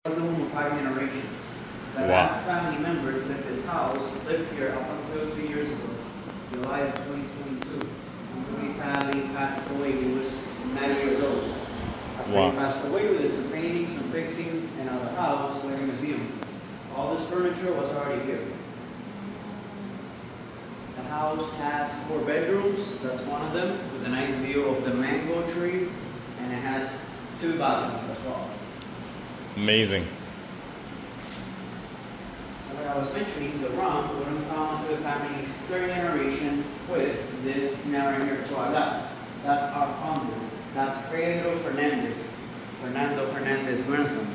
was the home of 5 generations. The Wow. last family members in this house lived here up until 2 years ago, July of 2022. Until he sadly passed away. He was 90 years old. After Wow. he passed away, we did some painting, some fixing, and now the house is like a museum. All this furniture was already here. The house has 4 bedrooms, that's one of them, with a nice view of the mango tree, and it has 2 bathrooms as well. Amazing. So like I was mentioning, the rum wouldn't come to the family's 3rd generation with this narrow here. So I left. That's our founder. That's Pedro Fernandez, Fernando Fernandez grandson.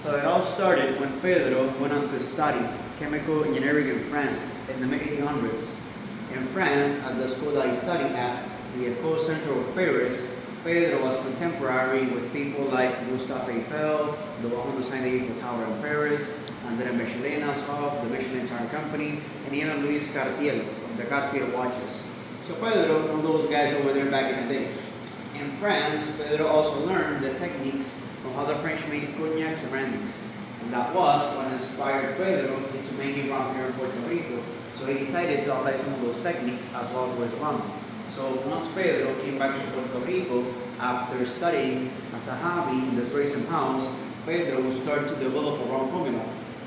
So it all started when Pedro went on to study chemical engineering in France in the mid-1800s. In France, at the school that I studied at, the École Centre of Paris, Pedro was contemporary with people like Gustave Eiffel, the one who designed the Eiffel Tower in Paris, André Michelin as well, the Michelin Tire Company, and even Louis Cartier, of the Cartier watches. So Pedro knew those guys over there back in the day. In France, Pedro also learned the techniques of how the French made cognacs and brandies. And that was what inspired Pedro into making rum here in Puerto Rico. So he decided to apply some of those techniques as well to his rum. So once Pedro came back to Puerto Rico after studying as a hobby in this racing house, Pedro started to develop a rum formula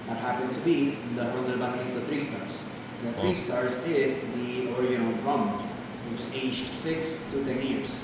that happened to be the rum del Barrilito 3 Stars. The 3 Stars is the original rum, which was aged 6 to 10 years.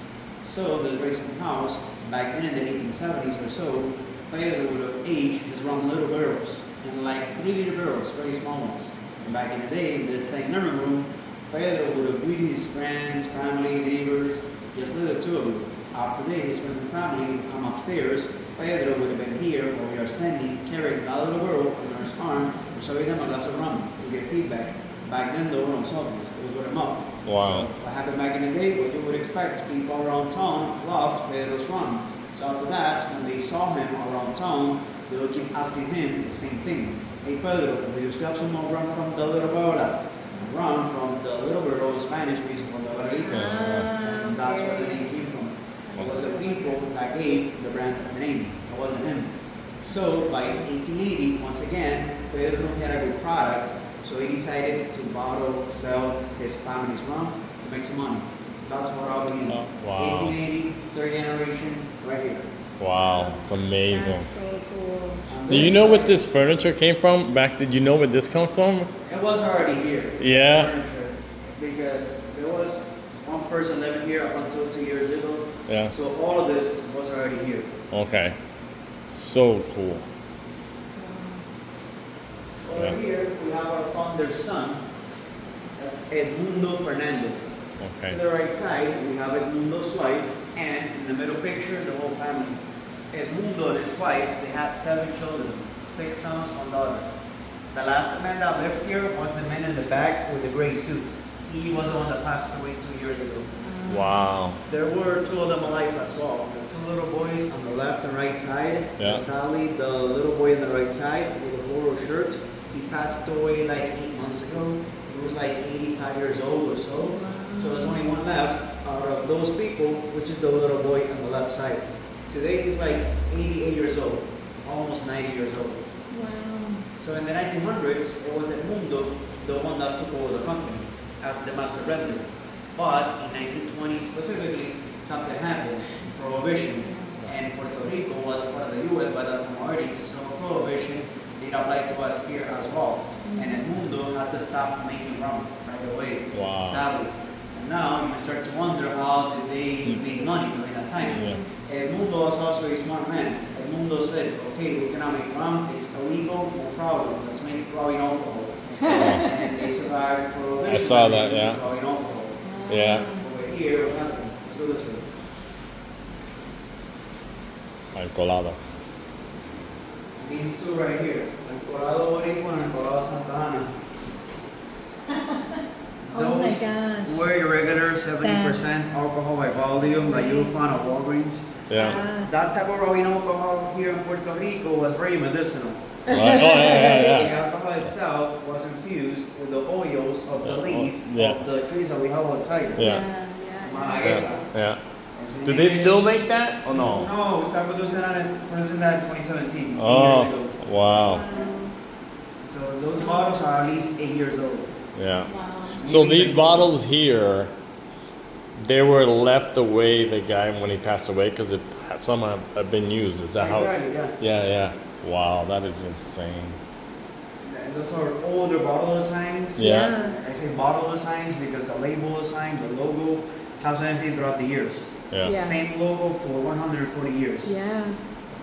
So the racing house, back then in the 1870s or so, Pedro would have aged his rum in little barrels, in like 3-liter barrels, very small ones. And back in the day, in the same living room, Pedro would have greeted his friends, family, neighbors, just the 2 of them. After that, his friends and family would come upstairs. Pedro would have been here where we are standing, carrying that little girl on his arm, and showing them a glass of rum to get feedback. Back then, there were no cell phones. It was with a mouth. Wow. So what happened back in the day, what you would expect, people around town loved Pedro's rum. So after that, when they saw him around town, they would keep asking him the same thing. Hey Pedro, will you still have some more rum from the little girl left? Rum from the little girl in Spanish means from the Barrilito. And that's where the name came from. It was the people that gave the brand the name. It wasn't him. So by 1880, once again, Pedro had a good product. So he decided to bottle, sell his family's rum to make some money. That's what all began. Oh, wow. 1880, 3rd generation, right here. Wow, it's amazing. That's so cool. Do you know what this furniture came from? Did you know where this comes from? It was already here. Yeah. Furniture, because there was one person living here up until 2 years ago. Yeah. So all of this was already here. Okay. So cool. Over Yeah. here, we have our founder's son. That's Edmundo Fernandez. To Okay. the right side, we have Edmundo's wife, and in the middle picture, the whole family. Edmundo and his wife, they had 7 children, 6 sons, 1 daughter. The last man that lived here was the man in the back with the gray suit. He was the one that passed away 2 years ago. Wow. There were 2 of them alive as well. The 2 little boys on the left and right side. Yeah. Sally, the little boy on the right side with a floral shirt, he passed away like 8 months ago. He was like 85 years old or so. So there's only one left out of those people, which is the little boy on the left side. Today he's like 88 years old, almost 90 years old. Wow. So in the 1900s, it was Edmundo, the one that took over the company as the master blender. But in 1920 specifically, something happened, prohibition. And Puerto Rico was part of the U.S. by that time already, so prohibition did apply to us here as well. And Edmundo had to stop making rum right away, Wow. sadly. And now you start to wonder how did they make money during that time. Yeah. Edmundo was also a smart man. Edmundo said, okay, we cannot make rum, it's illegal, no problem, let's make rubbing alcohol. And they survived prohibition. I saw that, yeah. Rubbing alcohol. Yeah. Over here, what happened? Let's do this way. El colado. These 2 right here, El Colado Boricua and El Colado Santa Ana. Oh my Those gosh. were your regular 70% alcohol by volume that you'll find at Walgreens. Yeah. That type of rubbing alcohol here in Puerto Rico was very medicinal. Right. Oh, yeah, The yeah. alcohol itself was infused with the oils of the leaf Yeah. of the trees that we have outside. Yeah. Yeah. Malagueta. Yeah. And Do the they name is- still make that? Or no? No, we started producing that in 2017, 8 Oh, years ago. wow. So those bottles are at least 8 years old. Yeah. So these bottles here, they were left the way the guy when he passed away because some have been used. Is that how? Exactly, yeah. Yeah, yeah. Wow, that is insane. And those are older bottle designs. Yeah. I say bottle designs because the label design, the logo, has been the same throughout the years. Yeah. Yeah. Same logo for 140 years. Yeah.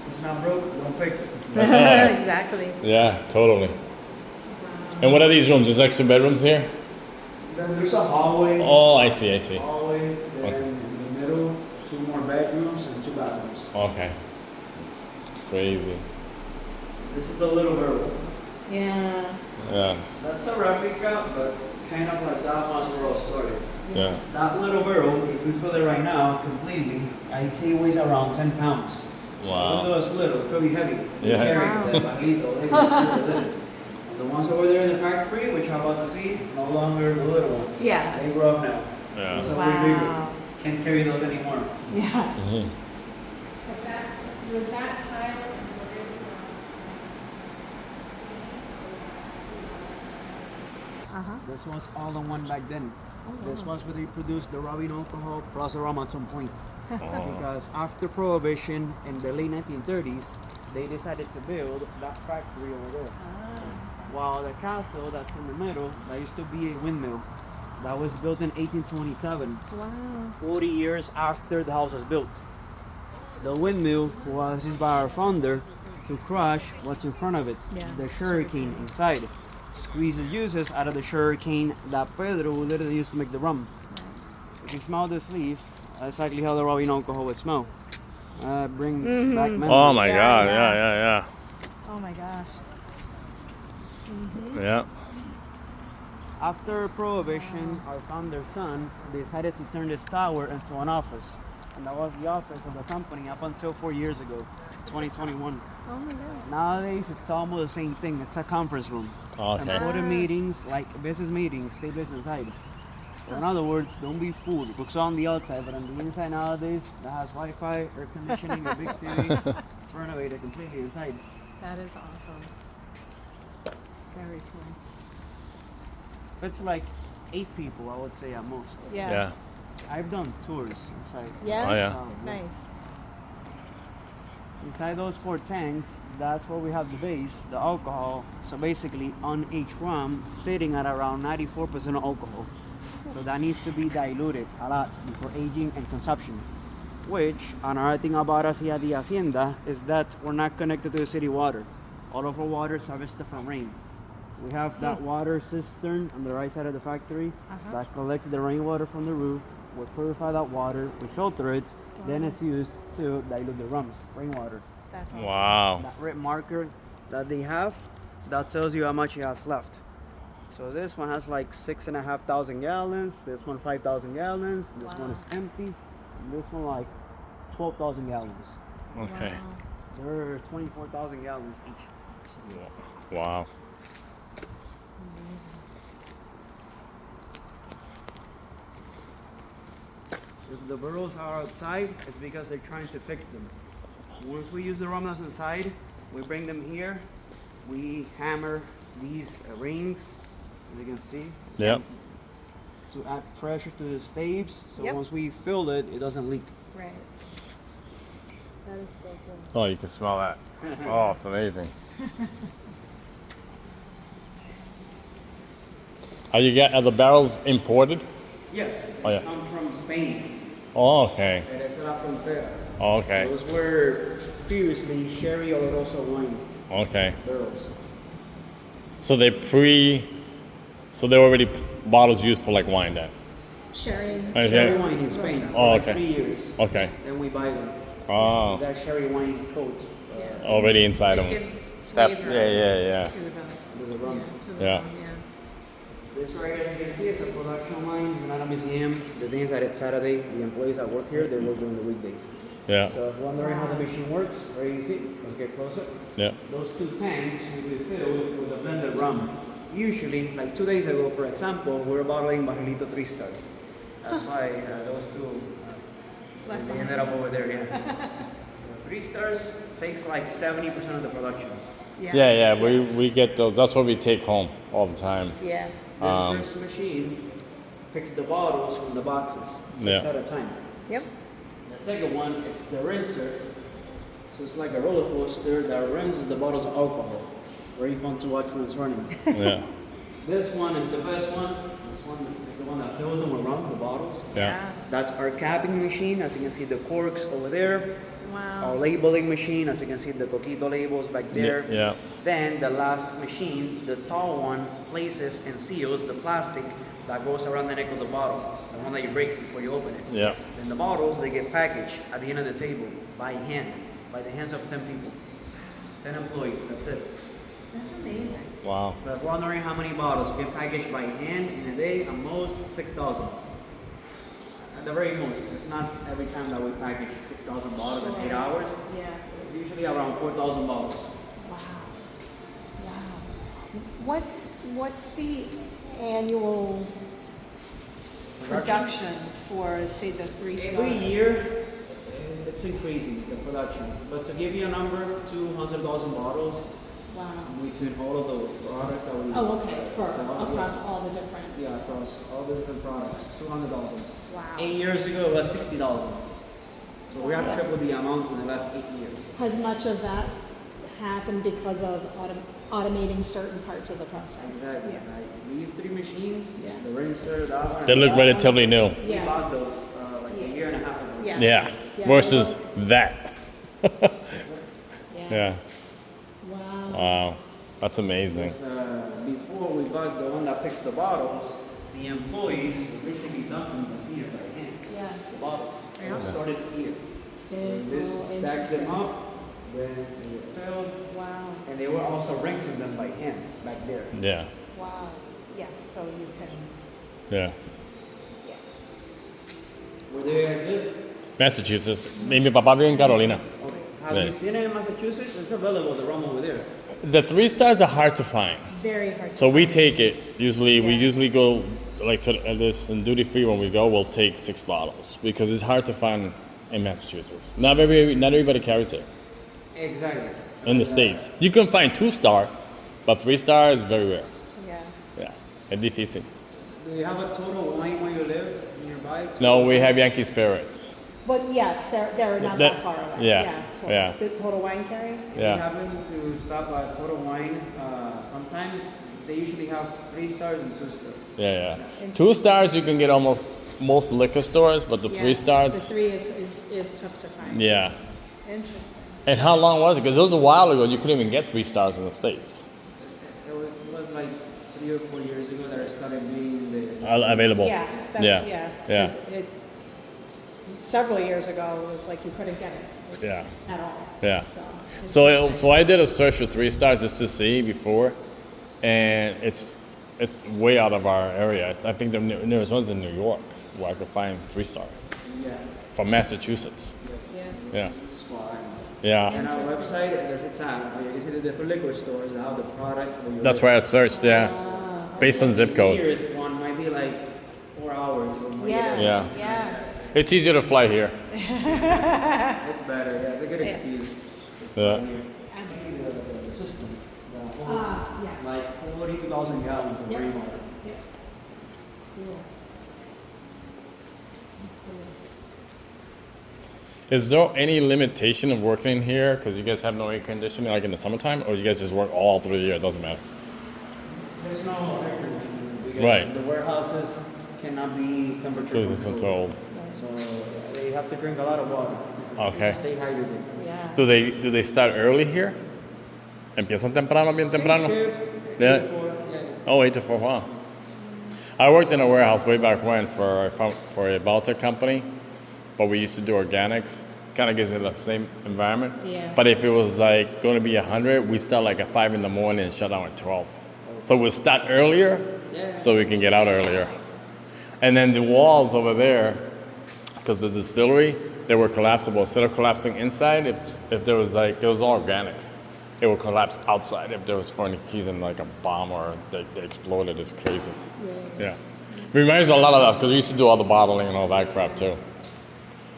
If it's not broke, don't fix it. Exactly. Yeah, totally. And what are these rooms? There's extra bedrooms here? Then there's a hallway. Oh, I see, I see. Hallway, then Okay. in the middle, 2 more bedrooms and 2 bathrooms. Okay. Crazy. This is the little barrel. Yeah. Yeah, That's a replica, but kind of like that one's where it started. yeah. That little barrel, if we fill it right now completely, I'd say weighs around 10 pounds. So Wow. even though it's little, it could be heavy. Yeah. Carry Wow. the Barrilito, they can little. And the ones over there in the factory, which I'm about to see, no longer the little ones. Yeah. They grow up now. Yeah. Those are way bigger. Wow. Can't carry those anymore. Yeah. Mhm. Was that tile Uh-huh. This was all the one back then. This was where they produced the rubbing alcohol plus the rum at some point. Because after Prohibition in the late 1930s, they decided to build that factory over there. While the castle that's in the middle, that used to be a windmill. That was built in 1827, Wow. 40 years after the house was built. The windmill was used by our founder to crush what's in front of it, Yeah. the sugarcane inside. Squeeze the juices out of the sugarcane that Pedro literally used to make the rum. If you smell this leaf, that's exactly how the rubbing alcohol would smell. Brings back memories. Oh my Yeah, God, yeah. yeah, Oh my gosh. yeah, yeah. After Prohibition, our founder's son decided to turn this tower into an office. And that was the office of the company up until 4 years ago, 2021. Oh my god. Nowadays, it's almost the same thing. It's a conference room. Okay. Important meetings, like business meetings, stay business inside. So in other words, don't be fooled. It looks on the outside, but on the inside nowadays, that has Wi-Fi, air conditioning, a big TV. It's renovated completely inside. That is awesome. Very cool. It's like 8 people, I would say at most. Yeah. Yeah. I've done tours inside. Yeah? Oh, yeah. Nice. Inside those 4 tanks, that's where we have the base, the alcohol. So basically, on each rum, sitting at around 94% of alcohol. So that needs to be diluted a lot before aging and consumption. Which, another thing about us here at the Hacienda is that we're not connected to the city water. All of our water is harvested from rain. We have that water cistern on the right side of the factory that collects the rainwater from the roof. We purify that water, we filter it, then it's used to dilute the rums, rainwater. That's awesome. Wow. That red marker that they have, that tells you how much it has left. So this one has like 6,500 gallons, this one 5,000 gallons, this one is empty, and this one like 12,000 gallons. Okay. Wow. They're 24,000 gallons each. Wow. If the barrels are outside, it's because they're trying to fix them. Once we use the rum that's inside, we bring them here, we hammer these rings, as you can see, Yep. to add pressure to the staves. So Yep. once we fill it, it doesn't leak. Right. That is so cool. Oh, you can smell that. Oh, it's amazing. Are the barrels imported? Yes, Oh, yeah. they come from Spain. Oh, okay. It's la frontera. Oh, okay. Those were previously sherry oloroso wine Okay. barrels. So so they're already bottles used for like wine then? Sherry. Okay. Sherry wine in Spain for Oh, like okay. 3 years. Okay. Then we buy them. Oh, That sherry wine coat already inside It them. gives That- flavor yeah. to the with the rum. to the Yeah. rum, yeah. This right here, as you can see, is a production line. It's not a museum. The thing is that it's Saturday. The employees that work here, they work during the weekdays. Yeah. So if you're wondering how the machine works, very easy. Let's get closer. Yeah. Those 2 tanks will be filled with a blended rum. Usually, like 2 days ago, for example, we were bottling Barrilito 3 stars. That's why those Left They ended up over there, yeah. So 3 stars takes like 70% of the production. Yeah, we get those. That's what we take home all the time. Yeah. This first machine picks the bottles from the boxes, 6 Yeah. at a time. Yep. The second one, it's the rinser. So it's like a roller coaster that rinses the bottles of alcohol. Very fun to watch when it's running. Yeah, This one is the best one. This one is the one that fills them with rum, the bottles. yeah, That's our capping machine. As you can see, the corks over there. Our Wow. labeling machine, as you can see, the coquito labels back there. yeah. Then the last machine, the tall one, places and seals the plastic that goes around the neck of the bottle, the one that you break before you open it. Yeah. Then the bottles, they get packaged at the end of the table by hand, by the hands of 10 people. 10 employees, that's it. That's amazing. Wow. So if you're wondering how many bottles get packaged by hand in a day, at most 6,000. At the very most. It's not every time that we package 6,000 bottles in 8 hours. Yeah. Usually around 4,000 bottles. Wow. Wow. What's the annual production for, say, the 3-star? Every year, it's increasing, the production. But to give you a number, 200,000 bottles Wow. between all of the products that we Oh, okay. For sell. across all the different. Yeah, across all the different products, 200,000. Wow. 8 years ago, it was 60,000. So we have tripled the amount in the last 8 years. Has much of that happened because of automating certain parts of the process? Exactly. Yeah. Like these 3 machines, Yeah. the rinser, that one. They and look that one, relatively new. We Yeah. bought those like Yeah. a year and a half ago. Yeah. Yeah. Yeah. Versus that. Yeah. Yeah. Wow. Wow. That's amazing. Before we bought the one that picks the bottles, the employees were basically dumping them here by hand. Yeah. The bottles. Yeah. It started here. And this Oh, stacks them interesting. up, then they were filled, Wow. and they were also rinsing them by hand back there. Yeah. Wow. Yeah. So you can. Yeah. Yeah. Where do you guys live? Massachusetts. Mi papá vive en Carolina. Okay. Have Yeah. you seen it in Massachusetts? It's available, the rum over there. The 3 stars are hard to find. Very hard. So to we find. take it. Usually, we Yeah. usually go like to this in duty free when we go. We'll take 6 bottles because it's hard to find in Massachusetts. Not everybody carries it Exactly. in the states. You can find 2-star, but 3-star is very rare. Yeah. Yeah, it's difícil. Do you have a Total Wine where you live nearby? No, we have Yankee Spirits. But yes, they're not That- that far away. yeah, Total, yeah. The Total Wine Carry. If you Yeah, happen to stop at Total Wine sometime, they usually have 3 stars and 2 stars. yeah. 2 stars you can get almost most liquor stores, but the Yeah. 3 stars, The 3 is tough to find. yeah. Interesting. And how long was it? Because it was a while ago. You couldn't even get 3 stars in the states It was like 3 or 4 years ago that it started being the available. Yeah. That's, Yeah. yeah. Yeah. 'Cause several years ago, it was like you couldn't get it. Yeah. At all. Yeah. So. So I did a search for 3 stars just to see before, and it's way out of our area. I think the nearest one's in New York, where I could find 3-star Yeah. from Massachusetts. Yeah. Yeah, This is why. yeah. On our website, there's a tab where you can see the different liquor stores and how the product. Where you That's live. where I searched. Yeah, based on zip The code. nearest one might be like 4 hours from where Yeah. you live. Yeah. Yeah. It's easier to fly here. It's better. Yeah, it's a good Yeah. excuse. Yeah. Actually, the system that holds Yes. like 40,000 gallons of Yep. rainwater. Yeah. Cool. Is there any limitation of working in here? Because you guys have no air conditioning, like in the summertime, or you guys just work all through the year? It doesn't matter. There's no air conditioning because Right. the warehouses cannot be temperature Because it's controlled. controlled. So they have to drink a lot of water. Okay. Stay hydrated. Yeah. Do they start early here? ¿Empiezan temprano, bien temprano? Same shift, Yeah. 84, yeah. Oh, 8 to 4, wow. I worked in a warehouse way back when for a Baltic company, but we used to do organics. Kind of gives me the same environment. Yeah. But if it was like going to be 100, we start like at 5 in the morning and shut down at 12. So we'll start earlier Yeah. so we can get out earlier. And then the walls over there, because the distillery, they were collapsible. Instead of collapsing inside, if there was like, it was all organics. It would collapse outside if there was foreign keys and like a bomb or they exploded. It's crazy. Yeah. Yeah. Reminds me a lot of that because we used to do all the bottling and all that crap too.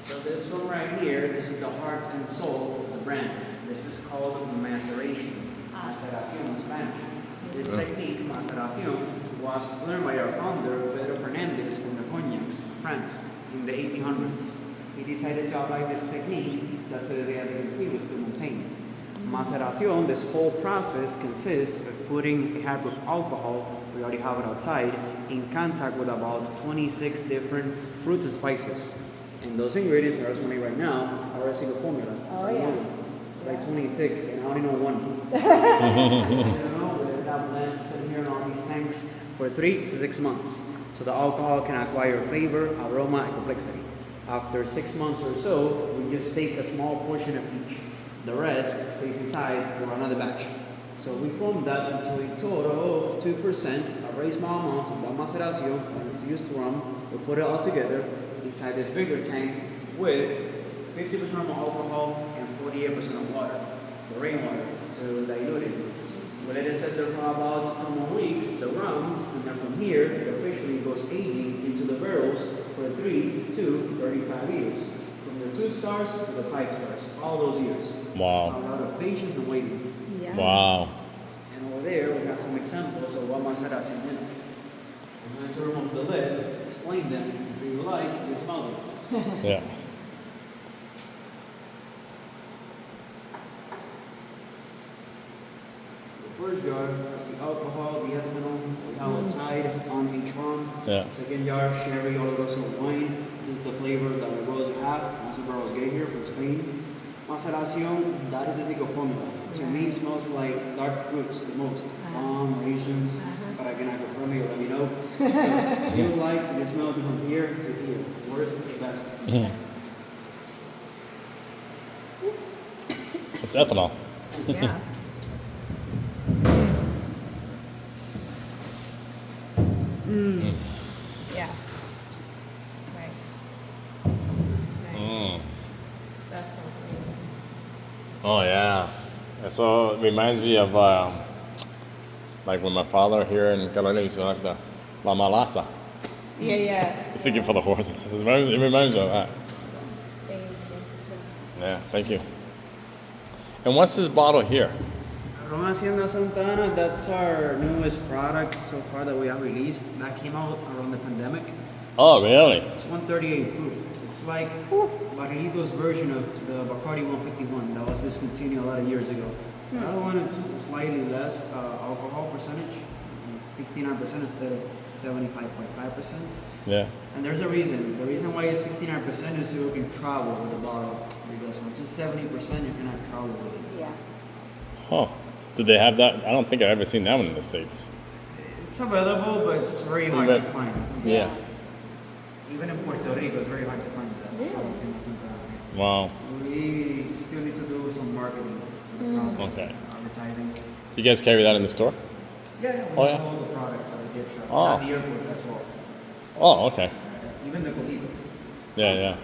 So this one right here, this is the heart and soul of the brand. This is called maceration. Maceración in Spanish. This technique, maceración, was learned by our founder, Pedro Fernandez, from the cognacs in France in the 1800s. He decided to apply this technique that today, as you can see, was to maintain. Maceración, this whole process consists of putting a high-proof alcohol, we already have it outside, in contact with about 26 different fruits and spices. And those ingredients are showing right now are a single formula. Oh, yeah. It's like 26, and I only know one. We have blend sitting here in all these tanks for 3 to 6 months. So the alcohol can acquire flavor, aroma, and complexity. After 6 months or so, we just take a small portion of each. The rest stays inside for another batch. So we form that into a total of 2%, a very small amount of that maceración, infused rum. We put it all together inside this bigger tank with 50% of alcohol and 48% of water, the rainwater, to dilute it. We let it sit there for about 2 more weeks, the rum, and then from here, it officially goes aging into the barrels for 3 to 35 years. From the 2 stars to the 5 stars, all those years. Wow. A lot of patience and waiting. Yeah. Wow. And over there, we got some examples of what maceración is. I'm going to remove the lid, explain them. If you like, you can smell them. Yeah. The first jar is the alcohol, the ethanol, we have outside on each rum. Yeah. Second jar, sherry, oloroso wine. This is the flavor that the barrels have. Once the barrels get here from Spain. Maceración, that is the secret formula. To me, it smells like dark fruits the most. Raisins, but I cannot confirm it or let me know. So, if you like, you can smell it from here to here. Worst to best. It's ethanol. Yeah. Yeah. Nice. Nice. That sounds amazing. Oh yeah. And so it reminds me of like when my father here in Carolina used to like the La Malasa. Yeah, yeah. Singing for the horses. It reminds me of that. Thank you. Yeah, thank you. And what's this bottle here? Ron Hacienda Santana, that's our newest product so far that we have released. That came out around the pandemic. Oh, really? It's 138 proof. It's like Barrilito's version of the Bacardi 151 that was discontinued a lot of years ago. The other one is slightly less alcohol percentage, 69% instead of 75.5%. Yeah. And there's a reason. The reason why it's 69% is so you can travel with the bottle. Because once it's 70%, you cannot travel with it. Yeah. Huh. Did they have that? I don't think I've ever seen that one in the States. It's available, but it's very hard to find. Yeah. Even in Puerto Rico, it's very hard to find that. Really? Wow. We still need to do some marketing. Okay. Advertising. You guys carry that in the store? Yeah, we Oh, have yeah? all the products at the gift shop. Oh. At the airport as well. Oh, okay. Even the coquito. Yeah, yeah.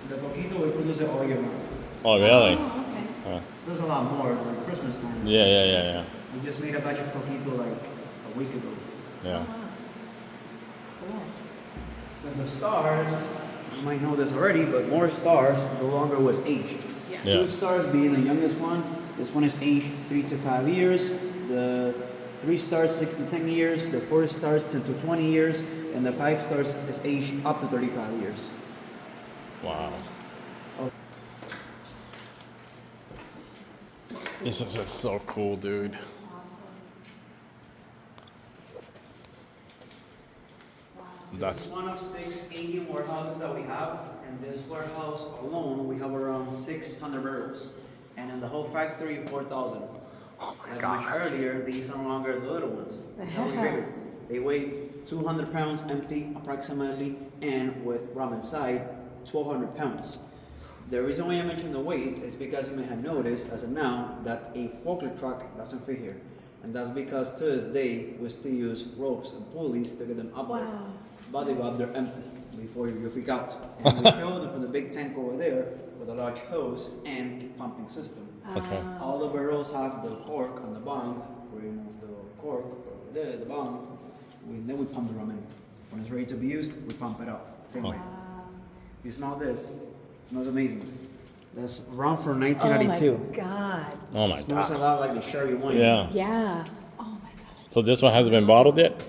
The coquito, we produce it all year round. Oh, really? Oh, okay. So there's a lot more for Christmas time. Yeah. We just made a batch of coquito like a week ago. Yeah. Cool. So the stars, you might know this already, but more stars no longer was aged. Yeah. 2 stars being the youngest one. This one is aged 3 to 5 years. The 3 stars 6 to 10 years. The 4 stars 10 to 20 years, and the 5 stars is aged up to 35 years. Wow. This is so cool, dude. This is one of 6 aging warehouses that we have. In this warehouse alone, we have around 600 barrels. And in the whole factory, 4,000. Oh my As God. mentioned earlier, these are no longer the little ones. They're bigger. They weigh 200 pounds empty approximately, and with rum inside, 1,200 pounds. The reason why I mentioned the weight is because you may have noticed as of now that a forklift truck doesn't fit here. And that's because to this day, we still use ropes and pulleys to get them up there. Wow. But they go up there empty before you freak out. And we fill them from the big tank over there with a large hose and a pumping system. Okay. All the barrels have the cork on the bung. We remove the cork over there, the bung. Then we pump the rum in. When it's ready to be used, we pump it out. Same way. You smell this? It smells amazing. That's rum from Oh my 1992. God. Oh my Smells a god. lot like the sherry wine. Yeah. Yeah. Oh my God. So this one hasn't been bottled yet?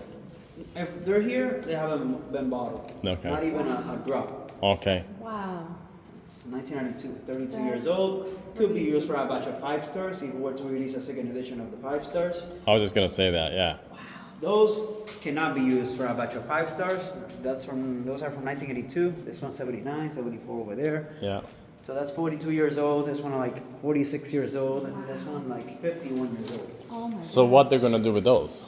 If they're here, they haven't been bottled. Okay. Not even a drop. Okay. Wow. It's 1992, 32 years old. Could be used for a batch of 5 stars if we were to release a second edition of the 5 stars. I was just gonna say that, yeah. Those cannot be used for a batch of 5 stars. Those are from 1982. This one's 79, 74 over there. Yeah. So that's 42 years old. This one like 46 years old, and this one like 51 years old. Oh my So God. what they're gonna do with those?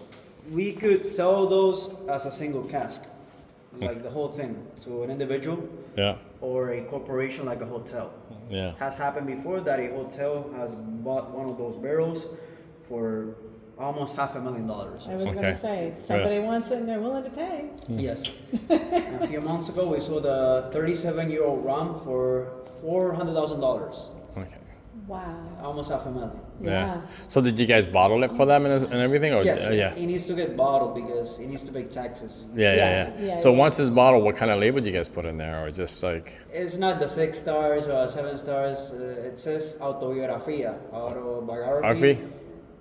We could sell those as a single cask, like the whole thing, to an individual Yeah. or a corporation like a hotel. Yeah. Has happened before that a hotel has bought one of those barrels for almost $500,000. I was Okay. gonna say, if somebody wants it and they're willing to pay. Yes. A few months ago, we sold a 37-year-old rum for $400,000, Okay. Wow. almost $500,000. Yeah. So did you guys bottle it for them and everything? Or Yes, yeah. it needs to get bottled because it needs to pay taxes. Yeah, So yeah. once it's bottled, what kind of label do you guys put in there, or just like? It's not the 6 stars or 7 stars. It says autobiografía, autobiography, Arfi?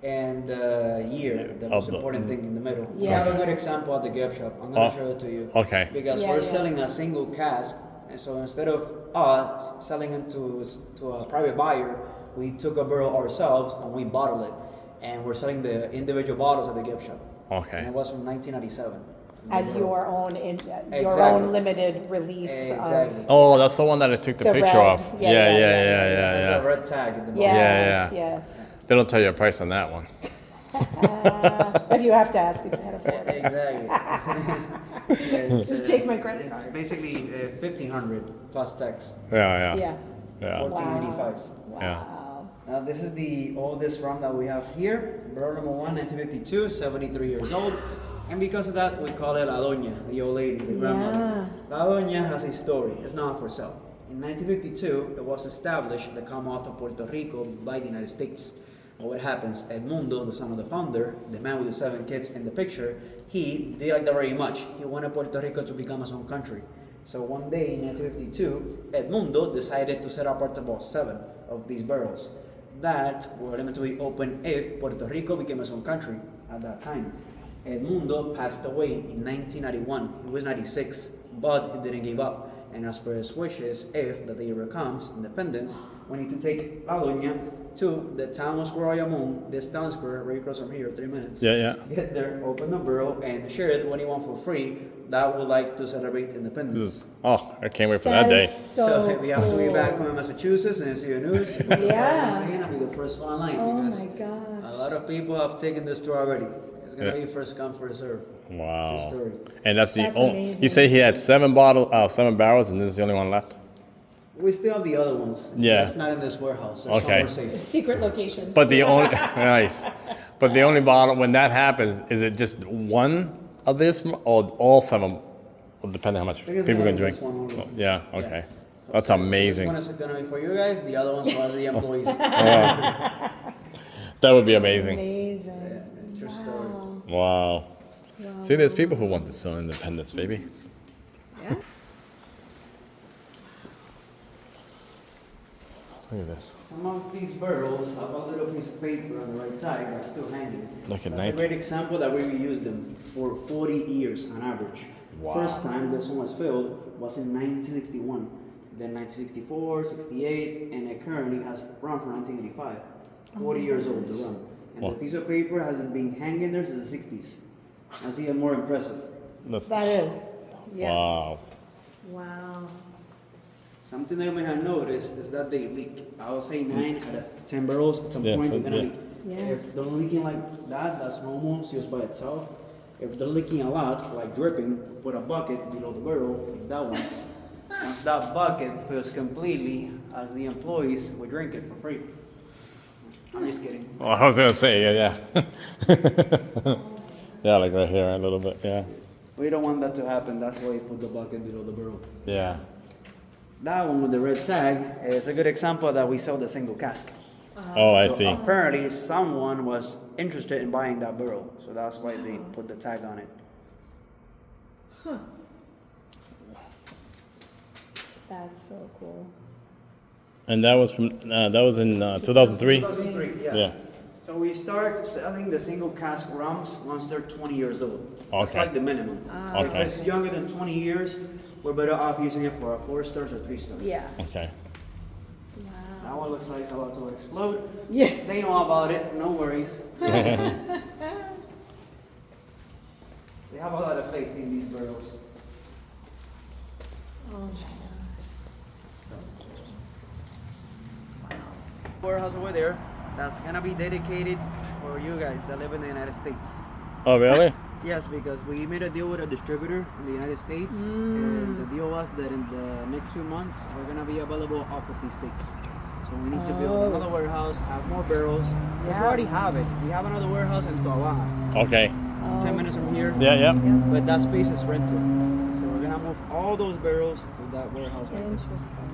and year, the most the- important thing in the middle. We Yeah. have a good example at the gift shop. I'm gonna Oh, show it to you. okay. Because Yeah, we're yeah. selling a single cask, and so instead of us selling it to a private buyer, we took a barrel ourselves and we bottled it, and we're selling the individual bottles at the gift shop. Okay. And it was from 1997. As your own, your Exactly. own limited release Exactly. of. Oh, that's the one that I took the The picture red. of. Yeah, Yeah, yeah, There's a yeah. red tag at the bottom. Yes, yeah. yes. They don't tell you a price on that one. If you have to ask, you can't afford it. Exactly. Yeah, it's, Just take my credit It's card. basically 1,500 plus tax, Yeah. Yeah. Yeah. 1,485. Wow. Now this is the oldest rum that we have here. Barrel number 1, 1952, 73 years old. And because of that, we call it La Doña, the old lady, the grandmother. La Doña has a story. It's not for sale. In 1952, it was established the Commonwealth of Puerto Rico by the United States. And what happens? Edmundo, the son of the founder, the man with the 7 kids in the picture, he did like that very much. He wanted Puerto Rico to become his own country. So one day in 1952, Edmundo decided to set apart about 7 of these barrels that were limited to be open if Puerto Rico became its own country at that time. Edmundo passed away in 1991. He was 96, but he didn't give up. And as per his wishes, if the day ever comes, independence, we need to take La Doña to the town of Square Ayamun, this town square right across from here, 3 minutes. Yeah. Get there, open the barrel, and share it with anyone for free that would like to celebrate independence. Oh, I can't wait for that That day. is so we have to be cool. back home in Massachusetts and see the news. Yeah. I'll be the first one online Oh because my gosh. a lot of people have taken this tour already. It's gonna Yeah. be first come, first serve. True Wow. story. And that's the That's only. amazing. You say he had 7 barrels, and this is the only one left. We still have the other ones. Yeah. It's not in this warehouse. It's Okay. somewhere safe. Secret location. But the only nice. But the only bottle when that happens, is it just one of this or all 7? Well, depending how much I think it's people are gonna gonna be drink. this one only. Oh, yeah. Okay. Yeah. That's This one amazing. is gonna be for you guys. The other one's for the employees. That would be amazing. Amazing. Yeah, true story. Wow. Wow. See, there's people who want this own independence, baby. Yeah. Look at this. Some of these barrels have a little piece of paper on the right side that's still hanging. Look at That's a 19 great example that we reused them for 40 years on average. Wow. First time this one was filled was in 1961, then 1964, 68, and it currently has run from 1985. 40 years old to run. And Wow. the piece of paper hasn't been hanging there since the 60s. That's even more impressive. That's, That is. Yeah. wow. Wow. Something that you may have noticed is that they leak. I would say 9 out of 10 barrels at some Yeah, point they're gonna yeah. leak. Yeah. If they're leaking like that, that's normal, it's just by itself. If they're leaking a lot, like dripping, put a bucket below the barrel, like that one. Once that bucket fills completely, the employees will drink it for free. I'm just kidding. Oh, I was gonna say, yeah. Yeah, like right here, a little bit, yeah. We don't want that to happen, that's why we put the bucket below the barrel. Yeah. That one with the red tag is a good example that we sell the single cask. Oh, I So see. apparently someone was interested in buying that barrel, so that's why they put the tag on it. That's so cool. And that was from that was in 2003. 2003, yeah. Yeah. So we start selling the single cask rums once they're 20 years old. That's Okay. like the minimum. Okay. If it's younger than 20 years, we're better off using it for 4 stars or 3 stars. Yeah. Okay. Wow. That one looks like it's about to explode. Yeah. They know about it, no worries. They have a lot of faith in these barrels. Oh my gosh. So cool. Warehouse over there, that's gonna be dedicated for you guys that live in the United States. Oh really? Yes, because we made a deal with a distributor in the United States, and the deal was that in the next few months we're gonna be available off of these states. So we need to build another warehouse, have more barrels. We Yeah. already have it. We have another warehouse in Tuabaja, Okay. 10 minutes from here. Yeah, yeah. But that space is rented. So we're gonna move all those barrels to that warehouse right there. Interesting.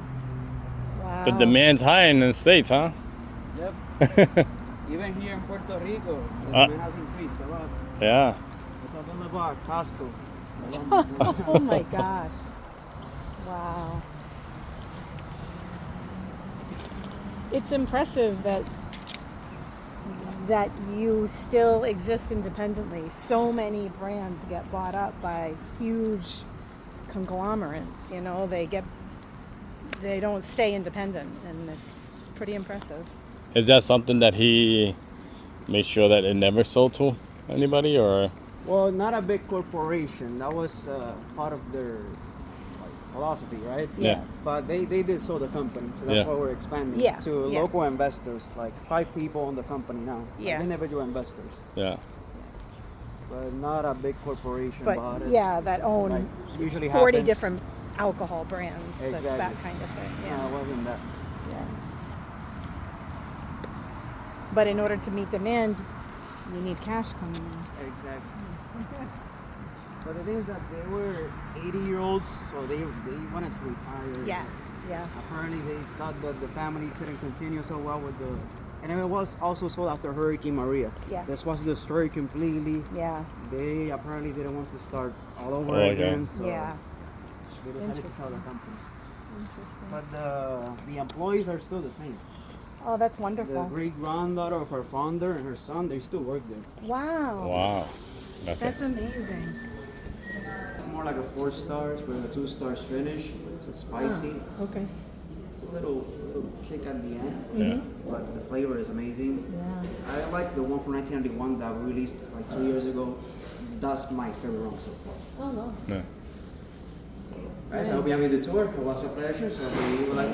Wow. The demand's high in the States, huh? Yep. Even here in Puerto Rico, the demand has increased a lot. Yeah. It's available at Costco. Oh my gosh. Wow. It's impressive that you still exist independently. So many brands get bought up by huge conglomerates, you know, they don't stay independent, and it's pretty impressive. Is that something that he made sure that it never sold to anybody, or? Well, not a big corporation. That was part of their philosophy, right? Yeah. But they did sell the company, so that's Yeah. why we're expanding Yeah, to yeah. local investors, like 5 people in the company now, Yeah. like individual investors. Yeah. But not a big corporation But bought it. yeah, that own Like, usually 40 happens. different alcohol brands. That's that Exactly. kind of thing. No, Yeah. it wasn't that. Yeah. But in order to meet demand, you need cash coming in. Exactly. But it is that they were 80-year-olds, so they wanted to retire. Yeah, yeah. Apparently, they thought that the family couldn't continue so well with the. And it was also sold after Hurricane Maria. Yeah. This was destroyed completely. Yeah, They apparently didn't want to start all over Oh, okay. again, so yeah. they decided to sell the company. Interesting. But the employees are still the same. Oh, that's The wonderful. great granddaughter of our founder and her son, they still work there. Wow. Wow. That's That's it. amazing. More like a 4 stars with a 2 stars finish. It's a spicy. Okay. It's a little kick at the end, Yeah. but the flavor is amazing. Yeah. I like the one from 1991 that we released like 2 years ago. That's my favorite rum so far. Oh, no. Yeah. Guys, I hope you enjoyed the tour. It was a pleasure. So we would like to